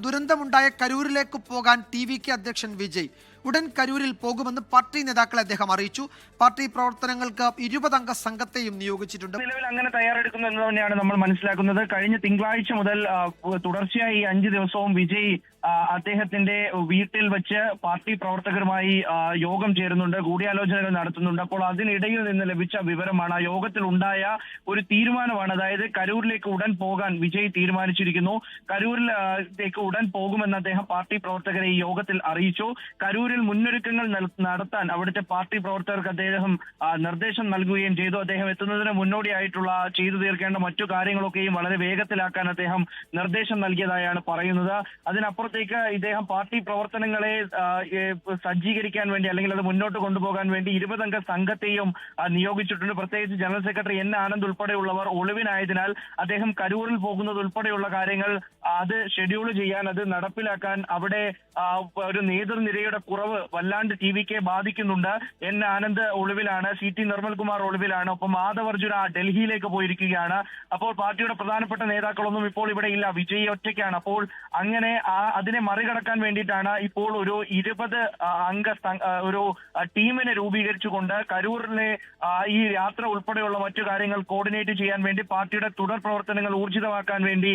ദുരന്തമുണ്ടായ കരൂരിലേക്ക് പോകാൻ ടി.വി.കെ അധ്യക്ഷൻ വിജയ് ഉടൻ കരൂരിൽ പോകുമെന്ന് പാർട്ടി നേതാക്കളെ അദ്ദേഹം അറിയിച്ചു. പാർട്ടി പ്രവർത്തനങ്ങൾക്ക് 20 അംഗ സംഘത്തെയും നിയോഗിച്ചിട്ടുണ്ട്. നിലവിൽ അങ്ങനെ തയ്യാറെടുക്കുന്നു എന്ന് തന്നെയാണ് നമ്മൾ മനസ്സിലാക്കുന്നത്. കഴിഞ്ഞ തിങ്കളാഴ്ച മുതൽ തുടർച്ചയായി 5 ദിവസവും വിജയ് അദ്ദേഹത്തിന്റെ വീട്ടിൽ വെച്ച് പാർട്ടി പ്രവർത്തകരുമായി യോഗം ചേരുന്നുണ്ട്, കൂടിയാലോചനകൾ നടത്തുന്നുണ്ട്. അപ്പോൾ അതിനിടയിൽ നിന്ന് ലഭിച്ച വിവരമാണ്, യോഗത്തിൽ ഉണ്ടായ ഒരു തീരുമാനമാണ്. അതായത് കരൂരിലേക്ക് ഉടൻ പോകാൻ വിജയ് തീരുമാനിച്ചിരിക്കുന്നു. കരൂരിലേക്ക് ഉടൻ പോകുമെന്ന് അദ്ദേഹം പാർട്ടി പ്രവർത്തകരെ ഈ യോഗത്തിൽ അറിയിച്ചു. കരൂരിൽ മുന്നൊരുക്കങ്ങൾ നടത്താൻ അവിടുത്തെ പാർട്ടി പ്രവർത്തകർക്ക് അദ്ദേഹം നിർദ്ദേശം നൽകുകയും ചെയ്തു. അദ്ദേഹം എത്തുന്നതിന് മുന്നോടിയായിട്ടുള്ള ചെയ്തു തീർക്കേണ്ട മറ്റു കാര്യങ്ങളൊക്കെയും വളരെ വേഗത്തിലാക്കാൻ അദ്ദേഹം നിർദ്ദേശം നൽകിയതായാണ് പറയുന്നത്. അതിനപ്പുറത്തേക്ക് ഇദ്ദേഹം പാർട്ടി പ്രവർത്തനങ്ങളെ സജ്ജീകരിക്കാൻ വേണ്ടി, അല്ലെങ്കിൽ അത് മുന്നോട്ട് കൊണ്ടുപോകാൻ വേണ്ടി 20 അംഗ സംഘത്തെയും നിയോഗിച്ചിട്ടുണ്ട്. പ്രത്യേകിച്ച് ജനറൽ സെക്രട്ടറി N ആനന്ദ് ഉൾപ്പെടെയുള്ളവർ ഒളിവിനായതിനാൽ അദ്ദേഹം കരൂരിൽ പോകുന്നത് ഉൾപ്പെടെയുള്ള കാര്യങ്ങൾ അത് ഷെഡ്യൂൾ ചെയ്യാൻ, അത് നടപ്പിലാക്കാൻ അവിടെ ഒരു നേതൃനിരയുടെ കുറവ് വല്ലാണ്ട് ടി.വി.കെ ബാധിക്കുന്നുണ്ട്. N ആനന്ദ് ഒളിവിലാണ്, CT നിർമ്മൽകുമാർ ഒളിവിലാണ്, ഒപ്പം മാധവ് അർജുന ഡൽഹിയിലേക്ക് പോയിരിക്കുകയാണ്. അപ്പോൾ പാർട്ടിയുടെ പ്രധാനപ്പെട്ട നേതാക്കളൊന്നും ഇപ്പോൾ ഇവിടെ ഇല്ല, വിജയ് ഒറ്റയ്ക്കാണ്. അപ്പോൾ അങ്ങനെ അതിനെ മറികടക്കാൻ വേണ്ടിയിട്ടാണ് ഇപ്പോൾ ഒരു 20 അംഗ ഒരു ടീമിനെ രൂപീകരിച്ചുകൊണ്ട് കരൂരിലെ ഈ യാത്ര ഉൾപ്പെടെയുള്ള മറ്റു കാര്യങ്ങൾ കോർഡിനേറ്റ് ചെയ്യാൻ വേണ്ടി, പാർട്ടിയുടെ തുടർ പ്രവർത്തനങ്ങൾ ഊർജിതമാക്കാൻ വേണ്ടി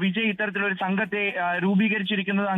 വിജയ് ഇത്തരത്തിലൊരു സംഘത്തെ രൂപീകരിച്ചിരിക്കുന്നത്.